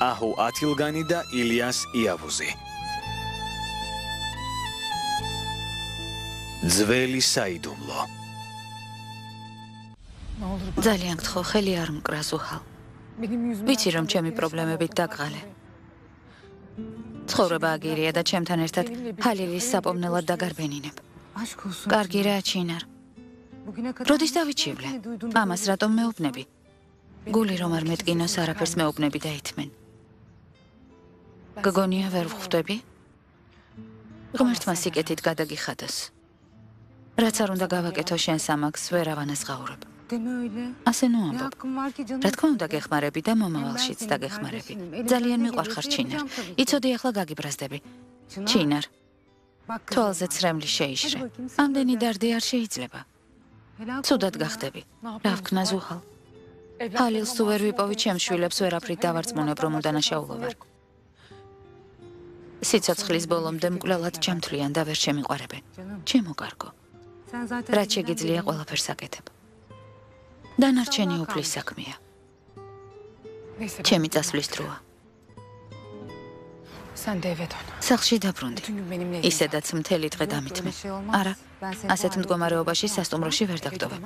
აჰუ ათილგანი და ილიას იავუზი. ძველი საიდუმლო. ძალიან გთხოვ, ხელი არ მკრა ზუჰალ. ვიცი რომ ჩემი პრობლემებით დაგყალე. ცხოვრება აგირია და ჩემთან ერთად ჰალილის საპოვნელად დაგარბენინებ. კარგი რა ჩინარ. როდის დავიჩივლე? ამას რატომ მეუბნები? გული რომ არ მეტკინოს არაფერს მეუბნები და ითმენ. გგონია ვერ ვხვდები? ღმერთმა სიკეთით გადაგიხადოს. რაც არ უნდა გავაკეთო შენს ამაგს ვერ ავანაზღაურებ. ასე ნუ ამბობ. რა თქმა უნდა გეხმარები და მომავალშიც დაგეხმარები. ძალიან მიყვარხარ ჩინარ. იცოდი ახლა გაგიბრაზდები. ჩინარ. თვალზე ცრემლი შეიშრე. ამდენი დარდი არ შეიძლება. ცუდად გახდები. რა ვქნა ზუჰალ? ჰალილს თუ ვერ ვიპოვი ჩემს შვილებს ვერაფრით დავარწმუნებ რომ უდანაშაულო ვარ. სიცოცხლის ბოლომდე მკვლელად ჩამთვლიან და ვერ შემიყვარებენ. ჩემო კარგო. რაც შეგიძლია ყველაფერს აკეთებ. დანარჩენი უფლის საქმეა. ჩემი წასვლის დროა. სახლში დაბრუნდი. ისედაც მთელი დღე დამითმე. არა, ასეთ მდგომარეობაში სასტუმროში ვერ დაგტოვებ.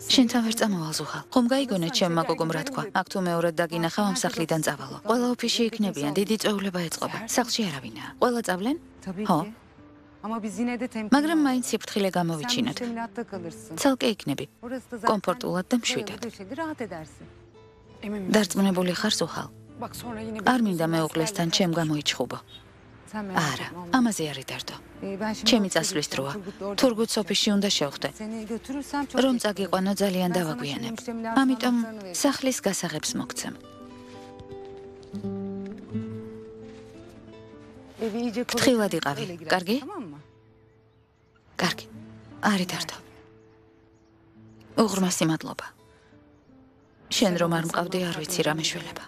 შენთან ვერ წამოვალ ზუჰალ. ხომ გაიგონეთ ჩემმა გოგომ რა თქვა? აქ თუ მეორედ დაგინახავ ამ სახლიდან წავალო. ყველა ოფისში იქნებიან, დიდი წვეულება ეწყობა. სახლში არავინაა. ყველა წავლენ? ხო. მაგრამ მაინც სიფრთხილე გამოვიჩინოთ. ცალკე იქნები. კომფორტულად და მშვიდად. დარწმუნებული ხარ ზუჰალ? არ მინდა მეუღლესთან ჩემ გამოიჩხუბო. არა, ამაზე არ იდარდო. ჩემი წასვლის დროა. თურგუც ოფისში უნდა შევხვდე. რომ წაგიყვანო ძალიან დავაგვიანებ. ამიტომ სახლის გასაღებს მოგცემ. ფრთხილად იყავი, კარგი? კარგი, არ იდარდო. უღრმესი მადლობა. შენ რომ არ მყავდი არ ვიცი რა მეშველება.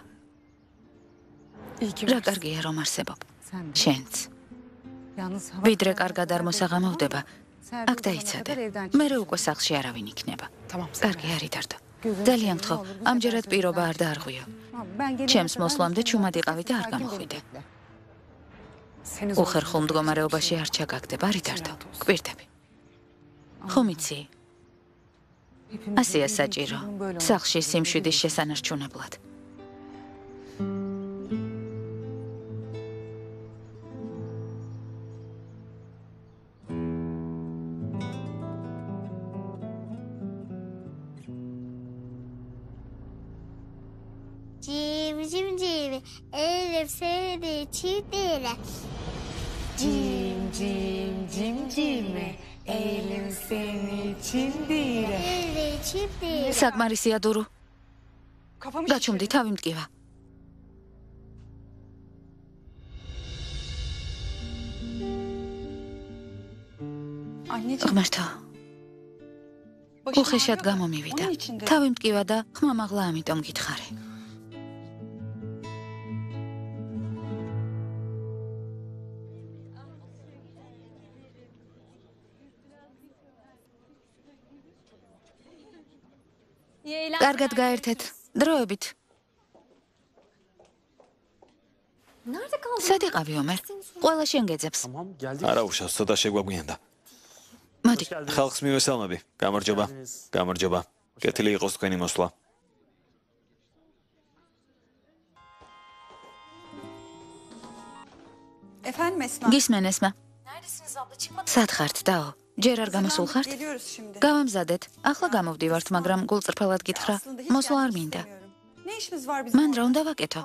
რა კარგია რომ არსებობ. შენც. ვიდრე კარგად არ მოსაღამავდება, აქ დაიცადე. მერე უკვე სახლში არავინ იქნება. კარგი, არ იდარდო. ძალიან გთხოვ, ამჯერად პირობა არ დაარღვიო. ჩემს მოსვლამდე ჩუმად იყავი და არ გამოხვიდე. უხერხულ მდგომარეობაში არ ჩაგაგდებ, არ იდარდო. გვირდები. ხომ იცი? ასეა საჭირო. სახლში სიმშვიდის შესანარჩუნებლად. საკმარისია დურო. გაჩუმდი, თავი მტკივა. ღმერთო, უხეშად გამომივიდა. თავი მტკივა და ხმამაღლა ამიტომ გითხარი. კარგად გაერთეთ, დროებით. სად იყავი ომერ? ყველა შენ გეძებს. არა უშავს, ცოტა შეგვაგვიანდა. მოდი. ხალხს მივესალმები. გამარჯობა. გამარჯობა. კეთილი იყოს თქვენი მოსვლა. გისმენ ესმა. სად ხართ, დაო? ჯერ არ გამოსულ ხართ? გავამზადეთ. ახლა გამოვდივართ, მაგრამ გულწრფელად გითხრა, მოსვლა არ მინდა. მან რა უნდა ვაკეთო?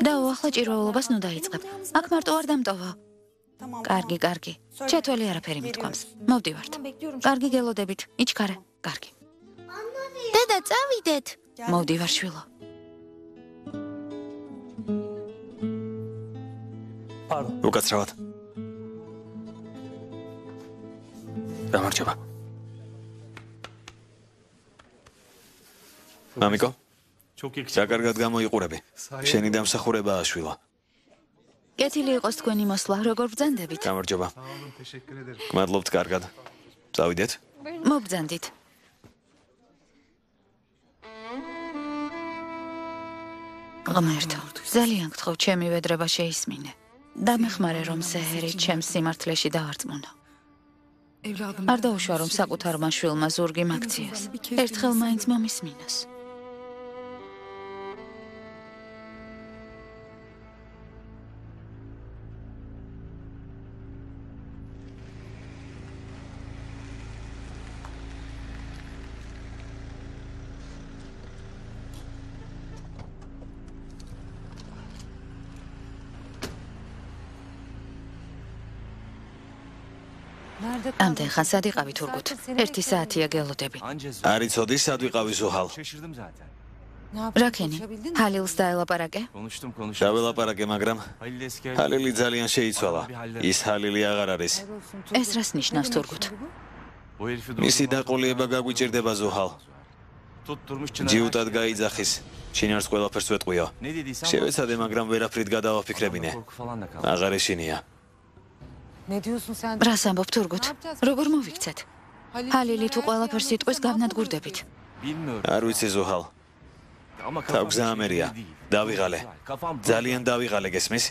დაო, ახლა ჭირვეულობას ნუ დაიწყებ. აქ მარტო არ დამტოვო. კარგი, კარგი. ჩათველი არაფერი მithქვამს. მოვდივართ. კარგი გელოდებით. იჩქარე. კარგი. დედა, წავიდეთ. მოვდივარ შვილო. უკაცრავად. გამარჯობა. მამიკო, საკარგად გამოიყურები. შენი დამსახურებაა შვილო. კეთილი იყოს თქვენი მოსვლა, როგორ ბრძანდებით? გამარჯობა. გმადლობთ კარგად. წავიდეთ. მობრძანდით. ღმერთო, ძალიან გთხოვ, ჩემი ვედრება შეისმინე. დამეხმარე, რომ სეჰერი ჩემს სიმართლეში დავარწმუნო. არ დაუშვა, რომ საკუთარმა შვილმა ზურგი მაქციას. ერთხელ მაინც მომისმინოს. ამდენ ხან სად იყავი თურგუთ? 1 საათია გელოდები. არ იცოდი სად ვიყავი ზუჰალ. რაკენი? ჰალილს დაელაპარაკე? დაველაპარაკე, მაგრამ ჰალილი ძალიან შეიცვალა. ის ჰალილი აღარ არის. ეს რას ნიშნავს თურგუთ? მისი დაყოლიება გაგვიჭირდება ზუჰალ. ჯიუტად გაიძახის. შინარს ყველაფერს ვეტყვიო. შევეცადე, მაგრამ ვერაფრით გადავაფიქრებინე. აღარ ეშინია. რას ამბობ თურგუთ? როგორ მოვიქცეთ? ჰალილი თუ ყველაფერს იტყვის გავნადგურდებით. არ ვიცი ზუჰალ. თავგზა ამერია. დავიღალე. ძალიან დავიღალე, გესმის?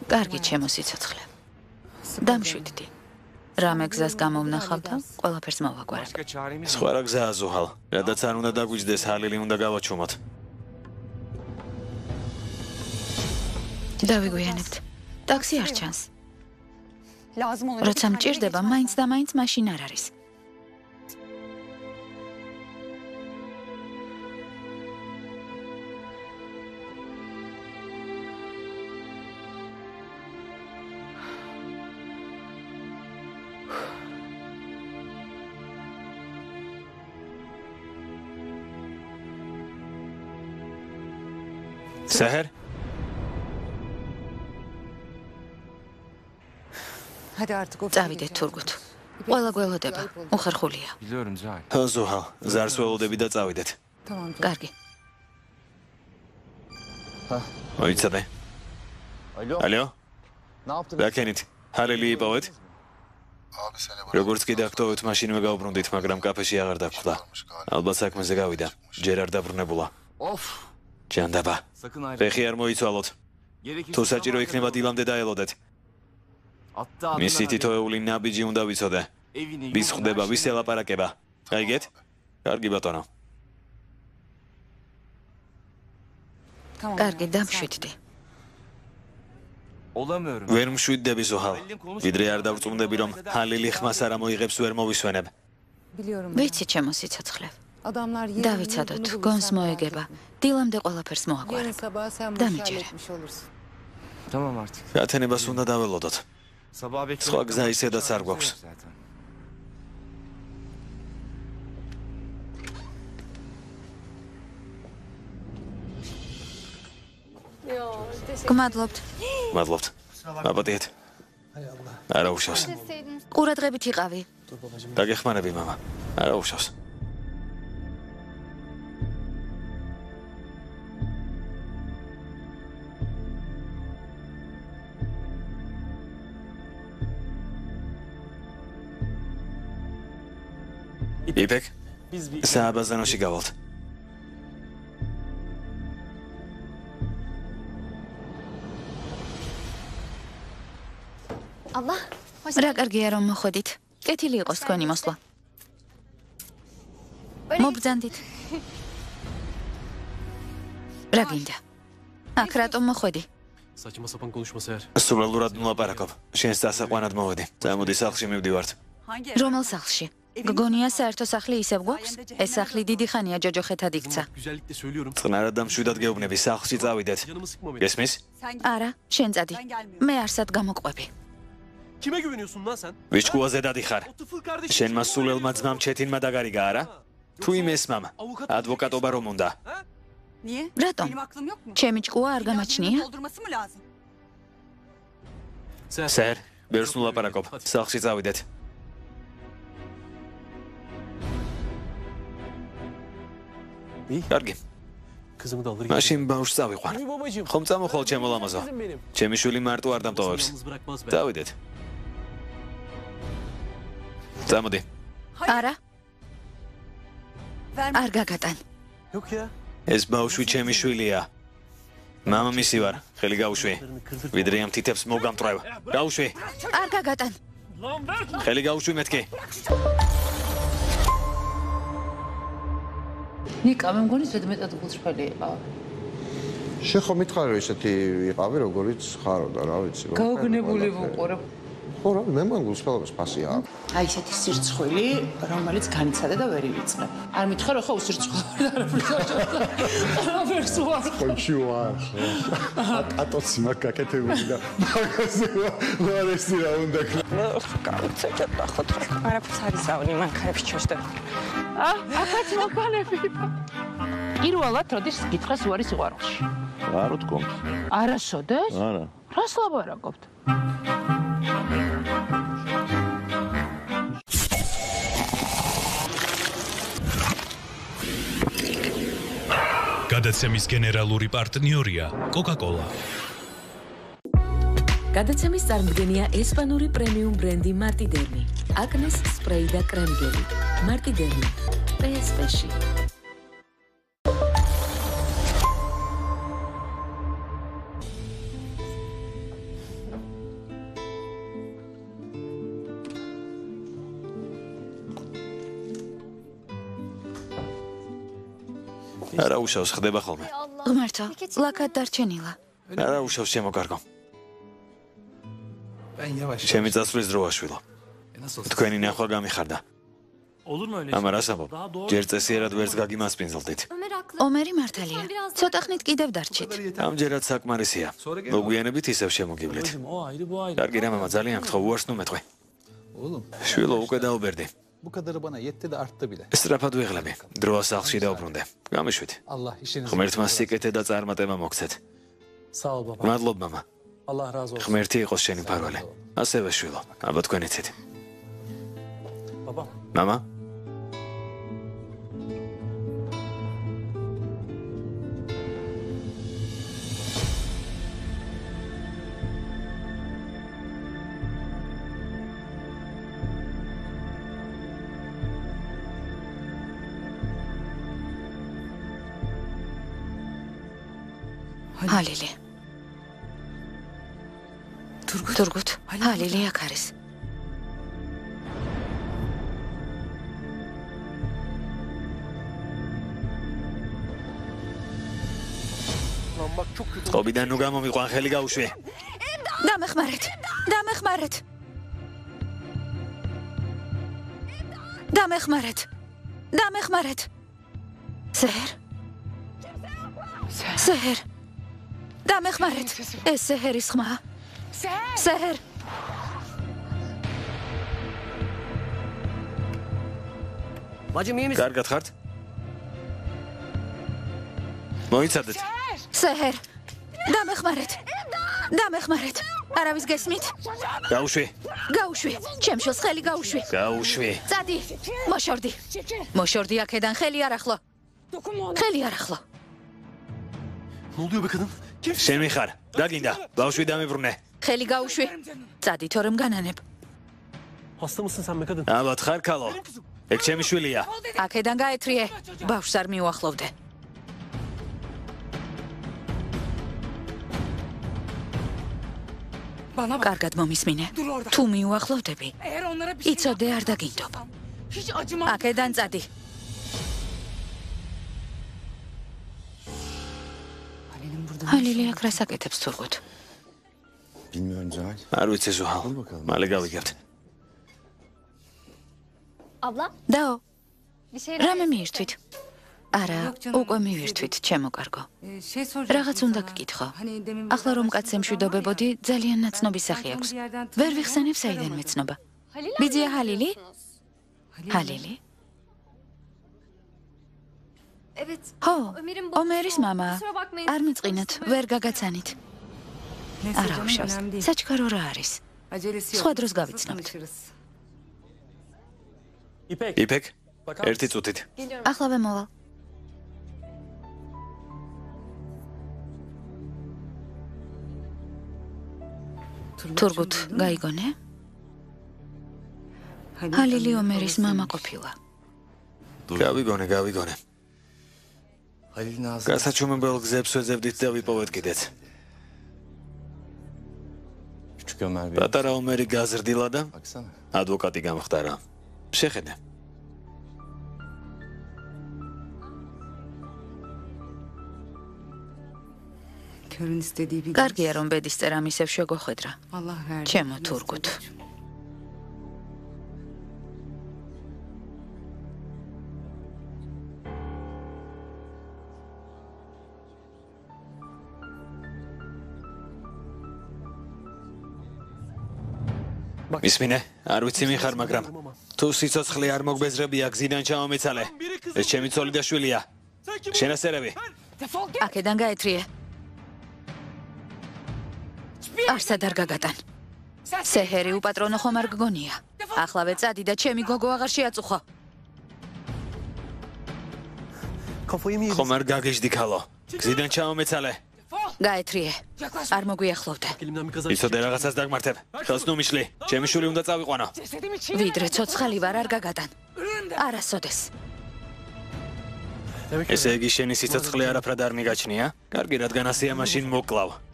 კარგი, ჩემო სიცოცხლე. დამშვიდდი. რამე გზას გამოვნახავ და ყველაფერს მოვაგვარებ. სხვა რა გზაა ზუჰალ. რადგან არ უნდა დაგვიჯდეს, ჰალილი უნდა გავაჩუმოთ. დავიგვიანებთ. ტაქსი არ ჩანს. როცა მჭირდება, მაინც და მაინც მაშინ არ არის. სეჰერ? წავიდეთ თურგუთ. ყველა გველოდება, უხერხულია. ზუჰალ, ზარს ველოდები და წავიდეთ. კარგი. მოიცადე. ალო? რაკენით? ჰალილი იპოვეთ? როგორც კი დაგტოვეთ, მაშინვე გავბრუნდით, მაგრამ კაფეში აღარ დაგხვდა. ალბათ საქმეზე გავიდა. ჯერ არ დაბრუნებულა. ჯანდაბა. ფეხი არ მოიცვალოთ. თუ საჭირო იქნება დილამდე დაელოდეთ. მისი თითოეული ნაბიჯი უნდა ვიცოდე. ვის ხდება, ვის ელაპარაკება. გაიგეთ? კარგი ბატონო. კარგი, დამშვიდდი. ვერ მშვიდდები ზუჰალ. ვიდრე არ დავწუნდები, რომ ჰალილი ხმას არ მოიღებს, ვერ მოვისვენებ. ვიცი, ჩემო სიცოცხლე. დავიცადოთ, გონს მოეგება. დილამდე ყველაფერს მოაგვარებ. დამიჯერე. გათენებას უნდა დაველოდოთ. სხვა გზა ისედაც არ გვაქვს. გმადლობთ. მადლობთ. აბადიეთ. არა უშავს. ყურადღებით იყავი. დაგეხმარები, მამა. არა უშავს. იპეკ, სააბაზანოში გავალთ. რა კარგია, რომ მოხვედით. კეთილი იყოს თქვენი მოსვლა. მობრძანდით. რა გინდა? აქ რატომ მოხვედი? სულელურად მოლაპარაკობ. შენს დასაყვანად მოვედი. წამოდი სახლში მივდივართ. რომელ სახლში? გგონია საერთო სახლი ისევ გვაქვს? ეს სახლი დიდი ხანია ჯოჯოხეთად იქცა. წყნარად და მშვიდად გეუბნები, სახლში წავიდეთ. გესმის? არა, შენ წადი. მე არსად გამოყვები. ვიჩქუაზე დადიხარ. შენმა სულელმა ძმამ ჩეთინმა დაგარიგა, არა? თუ იმ ესმამ, ადვოკატობა რომ უნდა. რატომ? ჩემი ჭკუა არ გამაჩნია? სერ, ვერს ვლაპარაკობ. სახლში წავიდეთ. კარგი. მაშინ ბავშვს წავიყვან. ხომ წამოხვალ ჩემო ლამაზო. ჩემი შვილი მარტო არ დამტოვებს. წავიდეთ. წამოდი. არა. არ გაგატან. ეს ბავშვი ჩემი შვილია. მამამისი ვარ, ხელი გაუშვი. ვიდრე ამ თითებს მოგამტრევ. გაუშვი. არ გაგატან. ხელი გაუშვი მეთქი. ნიკა, მე მგონი ზედმეტად გულწრფელი იყავ. შეხო მითხარი ისეთი იყავი, როგორიც ხარო და რა ვიცი. გაოგნებული ვუყურებ. ხო რა, მე მგონი გულწრფელობის ფასი აქვს. აი ესეთი სირცხვილი, რომელიც განიცადა და ვერ ივიწყე. არ მითხარ, ხო უსირცხვილი არ არის. ყველაფერს ვარ. ხოჩი ვარ. ატოცი მაგ გაკეთებული და მაგაზე ვარ ესე რა უნდა გავცეჭებ ნახოთ. არაფერს არის ზავნი მანქანებში ჩაშდა. ახაც მანქანები. პირველად როდის გითხრას უარი სიყვარულში? არ ვთქვი. არასოდეს? არა. რას ლაპარაკობთ? გადაცემის გენერალური პარტნიორია Coca-Cola. გადაცემის წარმოდგენია ესპანური პრემიუმ ბრენდი Martidermi. აკნეს სპრეი და კრემგელი. Martidermi. PSP-ში. არა უშავს ხდება ხოლმე. ღმერთო, ლაკად დარჩენილა. არა უშავს შემოგარგო. ჩემი წასვლის დროა შვილო. თქვენი ნახვა გამიხარდა. ამარ ასაბობ, ჯერ წესიერად ვერც გაგიმასპინძლდით. ომერი მართალია. ცოტა ხნით კიდევ დარჩით. ამჯერად საკმარისია. მოგვიანებით ისევ შემოგივლით. კარგი რა მამა, ძალიან გთხოვ, უარს ნუ მეტყვი. შვილო, უკვე დაუბერდი. Bu kadarı bana yetti de arttı bile. სწრაფად ვიღლები. დროა სახლში დაუბრუნდე. გამიშვით. Allah işinizi. ღმერთმა სიკეთე და წარმატება მოგცეთ. Sağ ol baba. მადლობ მამა. Allah razı olsun. ღმერთი იყოს შენი მფარველი. ასევე შვილო, აბა თქვენიცით. Baba. მამა? ჰალილი. თურგუთ, ჰალილი აქ არის. ყობიდან ნუ გამომიყვან, ხელი გაუშვი. დამეხმარეთ. დამეხმარეთ. დამეხმარეთ. დამეხმარეთ. სეჰერ. სეჰერ. დამეხმარეთ. ეს სეჰერის ხმა. სეჰერ. კარგად ხართ? მოიცადეთ. სეჰერ. დამეხმარეთ. დამეხმარეთ. არავის გესმით? გაუშვი. გაუშვი. ჩემშოს ხელი გაუშვი. გაუშვი. წადი. მოშორდი. მოშორდი აქედან ხელი არ ახლო. ხელი არ ახლო. Ne oluyor be kadın? შენ მიხარ, დაგინდა, ბავშვი დამიბრუნე. ხელი გაუშვი. წადი თორემ განანებ. Hasta mısın sen be kadın? აბათ ხარ ქალო. ეგ ჩემი შვილია. აქედან გაეთრიე. ბავშვს არ მიუახლოვდე. კარგად მომისმინე. თუ მიუახლოვდები, იცოდე არ დაგინდობ. აქედან წადი. ჰალილი აქ რას აკეთებს თურღუთ? Bilmiyorum Cahil. არ ვიცი ზუჰალ. მალე გავიგებთ. დაო. რამე მიირთვით? არა, უკვე მივირთვით, ჩემო კარგო. რაღაც უნდა გკითხო. ახლა რომ კაცს ემშვიდობებოდი, ძალიან ნაცნობი სახე აქვს. ვერ ვიხსენებ საიდან მეცნობა. ბიძია ჰალილი? ჰალილი? ხო, ომერის მამა. არ მიწყინოთ, ვერ გაგაცანით. არა უშავს. საჩქარო რა არის? სხვა დროს გავიცნობთ. იფეკ, ერთი წუთით. ახლავე მოვალ. თურგუთ გაიგონე? ჰალილი ომერის მამა ყოფილა. გავიგონე. გასაჩუმებელ გზებს ვეძებდით და ვიპოვეთ კიდეც. პატარა ომერი გაზრდილა და ადვოკატი გამხდარა. შეხედე. კარგია რომ ბედის წერა მისევ შეგოხედრა. ჩემო თურგუთ. ისმინე, არ ვიცი მიხარ, მაგრამ თუ სიცოცხლე არ მოგბეზრებია, გზიდან ჩამომეცალე. ეს ჩემი ცოლი და შვილია. შენასერები. აქედან გაეთრიე. არსად არ გაგატან. სეჰერი უპატრონო ხომ არ გგონია. ახლავე წადი და ჩემი გოგო აღარ შეაწუხო. ხომ არ გაგეჟდი ქალო. გზიდან ჩამომეცალე. გაეთრიე. არ მოგვიახლოვდე. იცოდე რაღაცას დაგმართებ. ხელს ნუ მიშლი. ჩემი შვილი უნდა წავიყვანო. ვიდრე ცოცხალი ვარ არ გაგატან. არასოდეს. ესე იგი შენი სიცოცხლე არაფრად არ მიგაჩნია? კარგი, რადგან ასეა, მაშინ მოკლავ.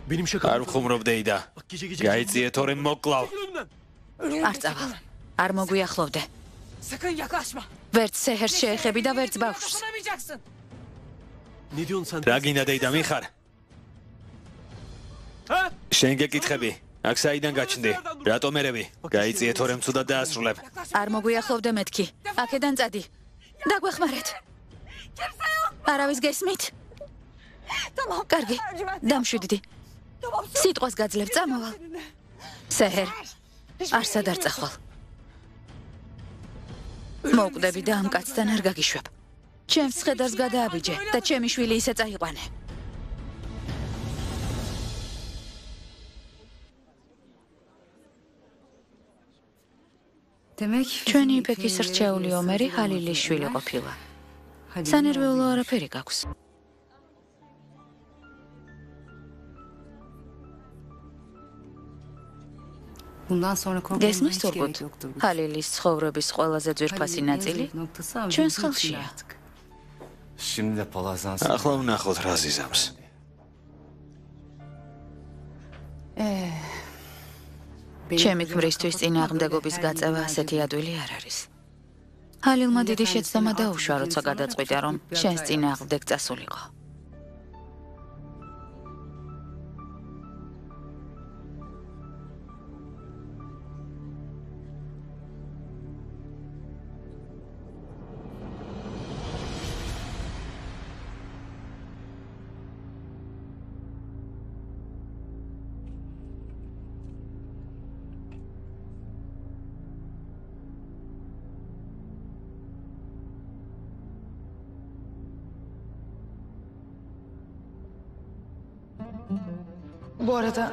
არ ვხუმრობ დეიდა. გაიწიე თორე მოკლავ. არ წავალ. არ მოგვიახლოვდე. ვერც სეჰერს შეეხები და ვერც ბავშვს. რა გინდა დეიდა მიხარ? შენ გეკითხები. აქ საიდან გაჩნდი? რატომ ერები? გაიწიე თორე მცუდად დაასრულებ. არ მოგვიახლოვდე მეთქი. აქედან წადი. დაგვეხმარეთ. არავის გესმით? კარგი. დამშვიდდი. სიტყვას გაძლევ, წამოვალ. სეჰერ, არსად არ წახვალ. მოკვდები და ამ კაცთან არ გაგიშვებ. ჩემს ხედარს გადააბიჯე და ჩემი შვილი ისე წაიყვანე. ჩვენი იფექის რჩეული ომერი ჰალილის შვილი ყოფილა. სანერვეულო არაფერი გაქვს. გესმის თურგუთ, ჰალილის ცხოვრების ყველაზე ძვირფასი ნაწილი ჩვენს ხელშია. ახლა ვნახოთ რა ზიზამს. ჩემი ქმრისთვის წინააღმდეგობის გაწევა ასეთი ადვილი არ არის. ჰალილმა დიდი შეცდომა დაუშვა, როცა გადაწყვიტა, რომ შენს წინააღმდეგ წასულიყო.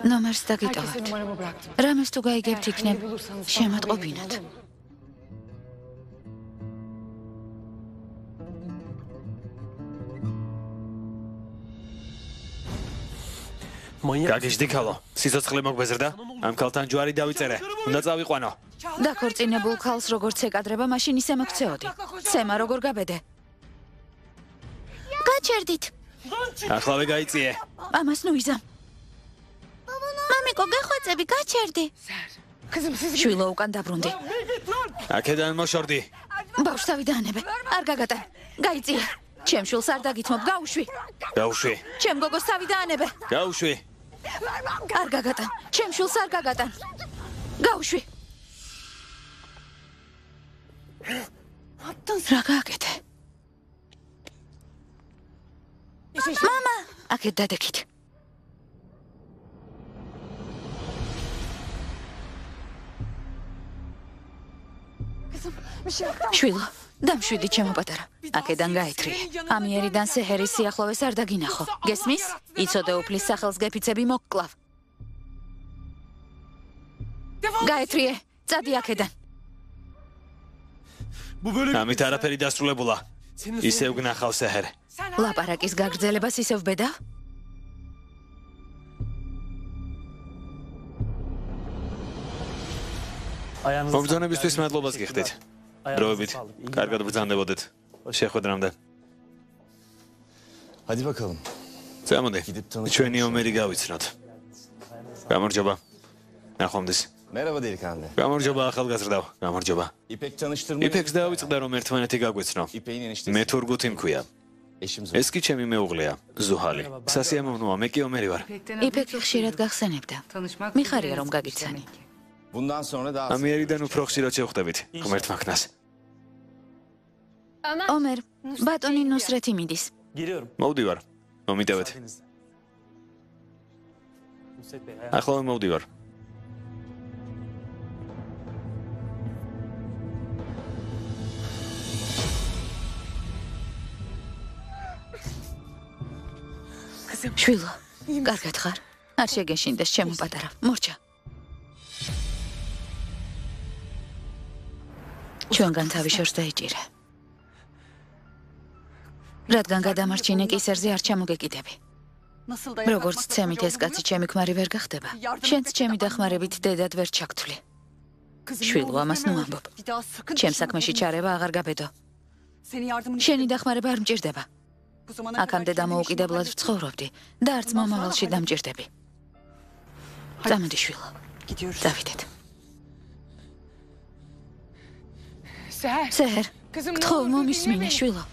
ნომერს დაგიტოვებთ. რამეს თუ გაიგებთ იქნებ შემატყობინოთ. გაგიჟდი ქალო. სიცოცხლე მოგბეზრდა? ამ ქალთან ჯვარი დავიწერე. უნდა წავიყვანო. დაქორწინებულ ქალს როგორც ეკადრება, მაშინ ისე მოგცეოდი. ცემა როგორ გაბედე? გაჩერდით. ახლავე გაიწიე. ამას ნუ იზამ. მამიკო, გახვეწები, გაჩერდი. შვილო უკან დაბრუნდი. აქედან მოშორდი. ბავშვი დაანებე. არ გაგატან. გაიწიე. ჩემ შვილს არ დაგითმობ, გაუშვი. გაუშვი. ჩემ გოგოს თავი დაანებე. გაუშვი. არ გაგატან. ჩემ შვილს არ გაგატან. გაუშვი. რა გააკეთე? მამა, აქეთ დადექით. შვილო, დამშვიდი ჩემო პატარა. აქედან გაეთრიე. ამიერიდან სეჰერის სიახლოვეს არ დაგინახო. გესმის? იცოდე უფლის სახელს გეფიცები მოგკლავ. გაეთრიე. წადი აქედან. ამით არაფერი დასრულებულა. ისევ გნახავ სეჰერ. ლაპარაკის გაგრძელებას ისევ ბედა? მოგზაურობისთვის მადლობას გიხდით. დროებით, კარგად ბრძანდებოდეთ. შეხვედრამდე. Hadi bakalım. წამოდი, ჩვენი ომერი გავიცნოთ. გამარჯობა. ნახვამდის. Merhaba delikanlı. გამარჯობა ახალგაზრდაო, გამარჯობა. İpek tanıştırmayı. იფექს დავიწყდა რომ ერთმანეთი გაგვეცნო. İpek'in eniştesi. მე თურგუთი მქვია. Eşim ეს კი ჩემი მეუღლეა, ზუჰალი. სასიამოვნოა, მე კი ომერი ვარ. იფექი ხშირად გახსენებდა. მიხარია რომ გაგიცანი. Bundan sonra da ამიერიდან უფრო ხშირად შევხვდებით, ღმერთმა ქნას. ომერ, ბატონი ნუსრეთი მიდის. Geliyorum. მოვდივარ. მომიტევეთ. Nusret Bey, ახლა მოვდივარ. შვილო, კარგად ხარ? არ შეგეშინდეს ჩემო პატარა, მორჩა. ჩვენგან თავი შორს დაიჭირე. რადგან გადამარჩინე კისერზე არ ჩამოგეკიდები. როგორც ცემით ეს კაცი ჩემი ქმარი ვერ გახდება, შენც ჩემი დახმარებით დედად ვერ ჩაგთვლი. შვილო, ამას ნუ ამბობ. ჩემ საქმეში ჩარევა აღარ გაბედო. შენი დახმარება არ მჭირდება. აქამდე დამოუკიდებლად ვცხოვრობდი და არც მომავალში დამჭირდები. წამოდი შვილო. დავიდეთ. სეჰერ, გთხოვ მომისმინე შვილო.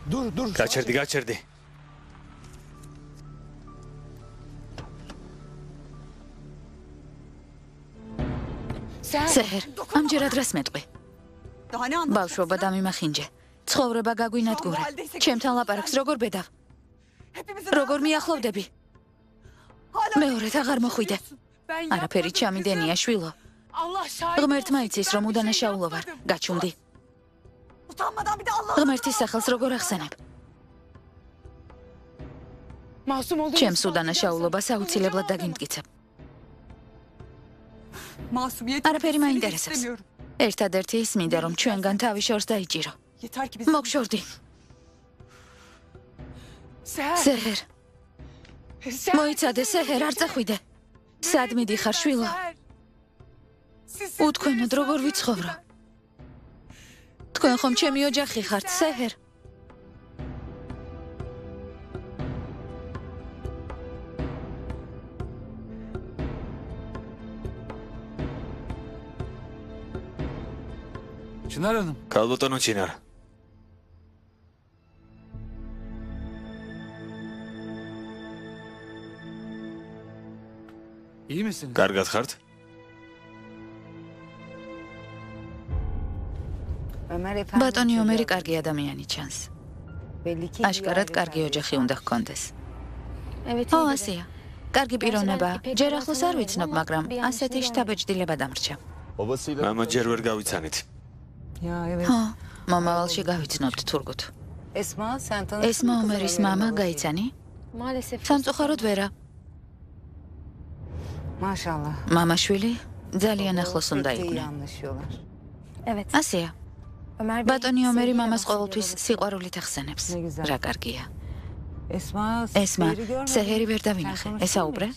dur. გაჩერდი. სეჰერ, ამჯერად რას მეტყვი? ბავშვობა დამიმახინჯე. ცხოვრება გაგვინადგურე. ჩემთან ლაპარაკს როგორ ბედავ? როგორ მიახლოვდები? მეორედ აღარ მოხვიდე. არაფერი ჩამიდენია შვილო. ღმერთმა იცის რომ უდანაშაულო ვარ. გაჩუმდი. ღმერთის სახელს როგორ ახსენებ? ჩემს უდანაშაულობას აუცილებლად დაგიმტკიცებ. არაფერი მაინტერესებს. ერთადერთი ის მინდა რომ ჩვენგან თავი შორს დაიჭირო. მოგშორდი. სეჰერ. მოიცადე სეჰერ, არ წახვიდე. სად მიდიხარ შვილო? უთქვენოდ როგორ ვიცხოვრო? თქვენ ხომ ჩემი ოჯახი ხართ, სეჰერ? Çınar Hanım. ქალბატონო ჩინარ. İyi misiniz? კარგად ხართ? ბატონი ომერი კარგი ადამიანი ჩანს. აშკარად კარგი ოჯახი უნდა ჰქონდეს. ო, ასეა. კარგი პიროვნება. ჯერ ახლოს არ ვიცნობ, მაგრამ ასეთი შთაბეჭდილება დამრჩა. მამა ჯერ ვერ გავიცანით. ხო, მომავალში გავიცნობთ თურგუთ. ესმა ომერის მამა გაიცანი? სამწუხაროდ ვერა. მამაშვილი ძალიან ახლოს უნდა იყვნენ. ასეა. ბატონი ომერი მამას ყოველთვის სიყვარულით ახსენებს. რა კარგია. ესმა სეჰერი ვერ დავინახე. ესაუბრე?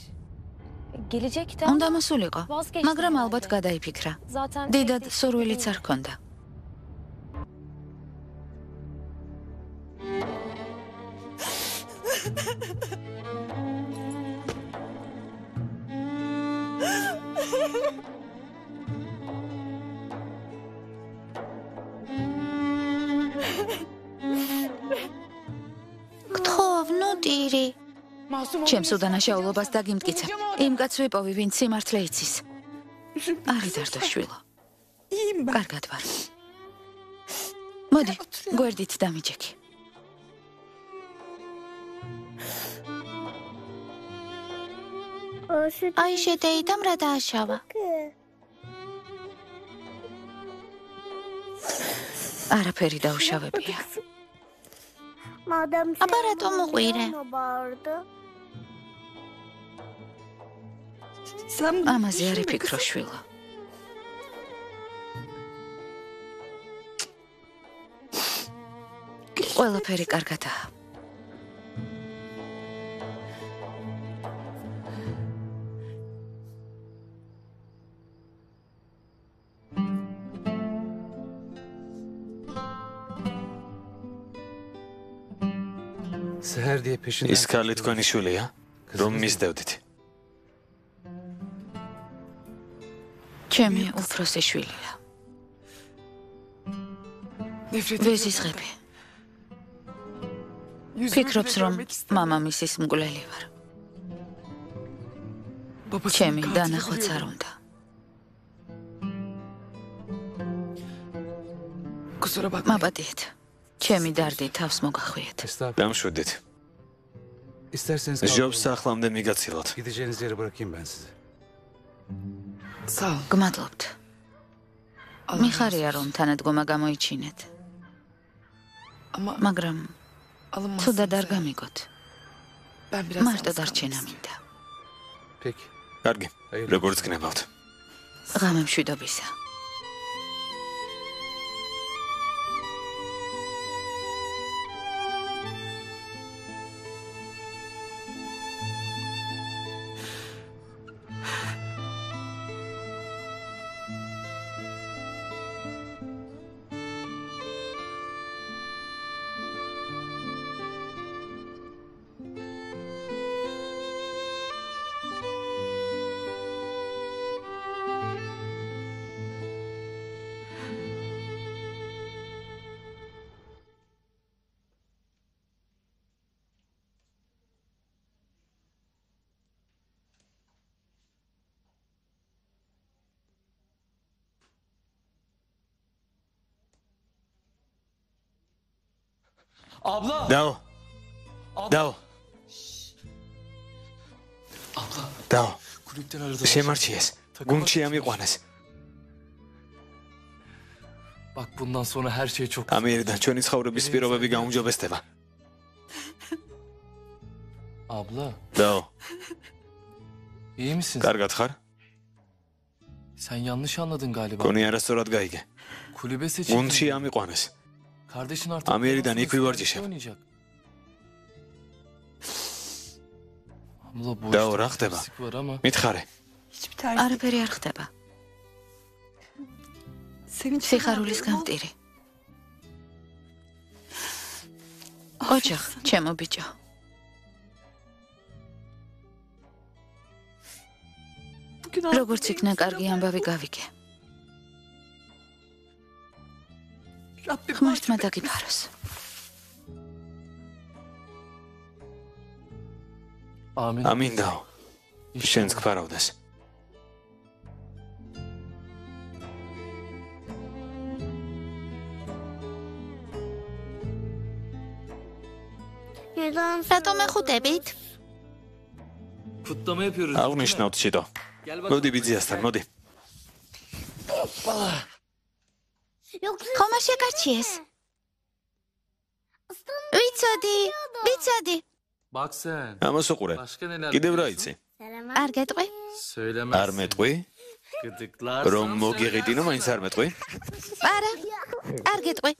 უნდა მოსულიყო, მაგრამ ალბათ გადაიფიქრა. დიდად სურვილიც არ ჰქონდა. გთხოვ, ნუ ტირი. ჩემს უდანაშაულობას დაგიმტკიცებ. იმ კაცს ვიპოვი, ვინც სიმართლე იცის. არ იდარდო შვილო. კარგად ვარ. მოდი, გვერდით დამიჯექი. აი შედეიდამ რა დააშავა. არაფერი დაუშავებია. აბა რატომ მოყვირე? ამაზე არ იფიქრო შვილო. ყველაფერი კარგადაა. ის ქალი თქვენი შვილია, რომ მისდევდით. ჩემი უფროსი შვილია. ვეზისღები. ფიქრობს, რომ მამამისის მკვლელი ვარ. ჩემი დანახვაც არ უნდა. მაპატიეთ. ჩემი დარდი თავს მოგახვიეთ. დამშვიდით. ჟობს ახლამდე მიგაცილოთ. გმადლობთ. მიხარია რომ თანადგომა გამოიჩინეთ. მაგრამ თუდად არ გამიგოთ. მარტო დარჩენა მინდა. კარგი, როგორც გნებავთ. ღამე მშვიდობისა. დაო. შემარჩიეს. გუნდში ამიყვანეს. ამიერიდან ჩვენი ცხოვრების პირობები გაუმჯობესდება. დაო. კარგად ხარ? გონი არასწორად გაიგე. გუნდში ამიყვანეს. ამიერიდან იქ ვივარჯიშებ. დაო, რა ხდება? მითხარე. არაფერი არ ხდება. სიხარულის გამტირი. ოჯახ, ჩემო ბიჭო. როგორც იქნა კარგი ამბავი გავიგე. ღმერთმა დაგიფაროს. ამინ დაო. შენს გფარავდეს. რატომ ეხუტებით? აღნიშნავთ შედო. მოდი ბიძიასთან, მოდი. ხომა შეგარჩიეს. ვიცოდი. ამას უყურე. კიდევ რა იცი? არ გეტყვი? არ მეტყვი? რომ მოგიღიტინო, მაინც არ მეტყვი? არა, არ გეტყვი.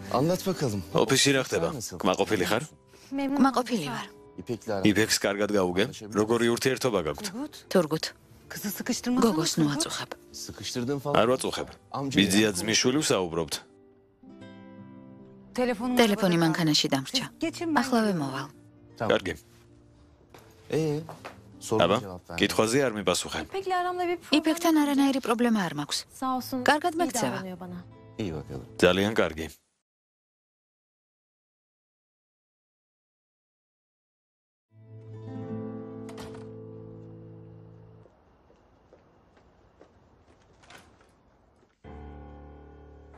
Anlat bakalım. ოფისში რა ხდება? კმაყოფილი ხარ? კმაყოფილი ვარ. იფექს კარგად გაუგე? როგორი ურთიერთობა გაქვთ? თურგუთ. გოგოს ნუ აწუხებ. Sıkıştırdın falan. არ ვაწუხებ. ბიძია ძმისშვილი ვსაუბრობთ. ტელეფონი მანქანაში დამრჩა. ახლავე მოვალ. კარგი. აბა, კითხვაზე არ მიპასუხე. იფექთან არანაირი პრობლემა არ მაქვს. კარგად მეკცევა. İyi bakalım. ძალიან კარგი.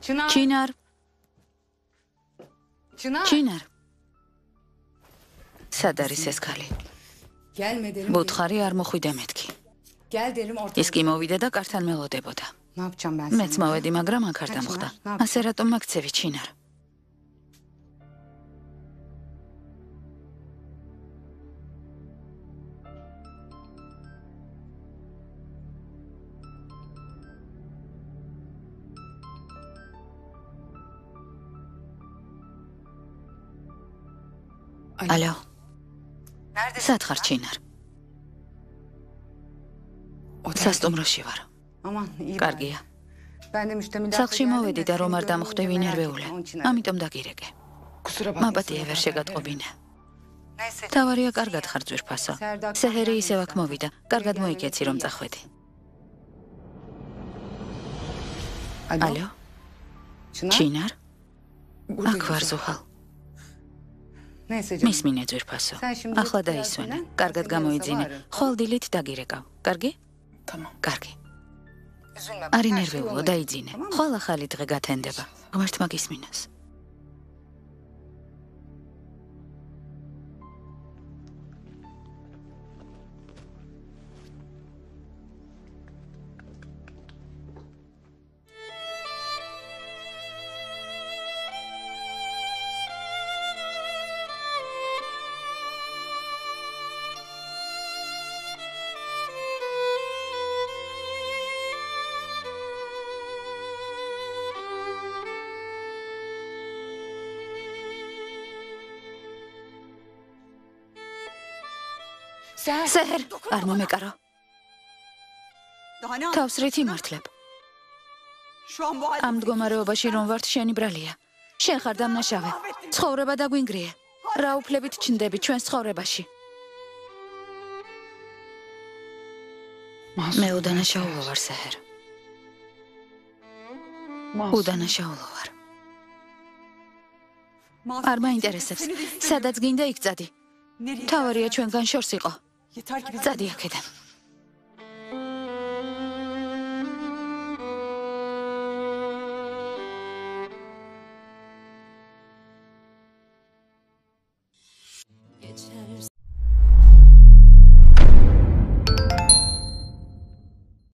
ჩინარ. სად არის ეს ქალი? ბუთხარი არ მოხვიდე მეთქი. ის კი მოვიდა და კართან მელოდებოდა. მეც მოვედი, მაგრამ აქ არ დამხვდა. ასე რატომ მაგცევი, ჩინარ? ალო. სად ხარ ჩინარ? სასტუმროში ვარ. კარგია. სახლში მოვედი და რომ არ დამხვდები ნერვეულე. ამიტომ დაგირეკე. მაპატია ვერ შეგატყობინე. თავარია კარგად ხარ ძვირფასო. სეჰერი ისევ აქ მოვიდა. კარგად მოიქეცი რომ წახვედი. ალო. ჩინარ? აქ ვარ ზუხალ. მისმინე ძვირფასო. ახლა დაისვენე. კარგად გამოიძინე. ხოლდილით დაგირეკავ. კარგი? კარგი. არი ნერვეულო დაიძინე. ხოლ ახალი დღე გათენდება. ღმერთმა გისმინოს. სეჰერ, არ მომეკარო. თავს რით იმართლებ? ამ მდგომარეობაში რომ ვართ შენი ბრალია. შენ ხარ დამნაშავე. ცხოვრება დაგვინგრიე. რა უფლებით ჩნდები ჩვენს ცხოვრებაში? მე უდანაშაულო ვარ, სეჰერ. უდანაშაულო ვარ. არ მაინტერესებს. სადაც გინდა იქ წადი. თავარია ჩვენგან შორს იყო. წადი აქედან.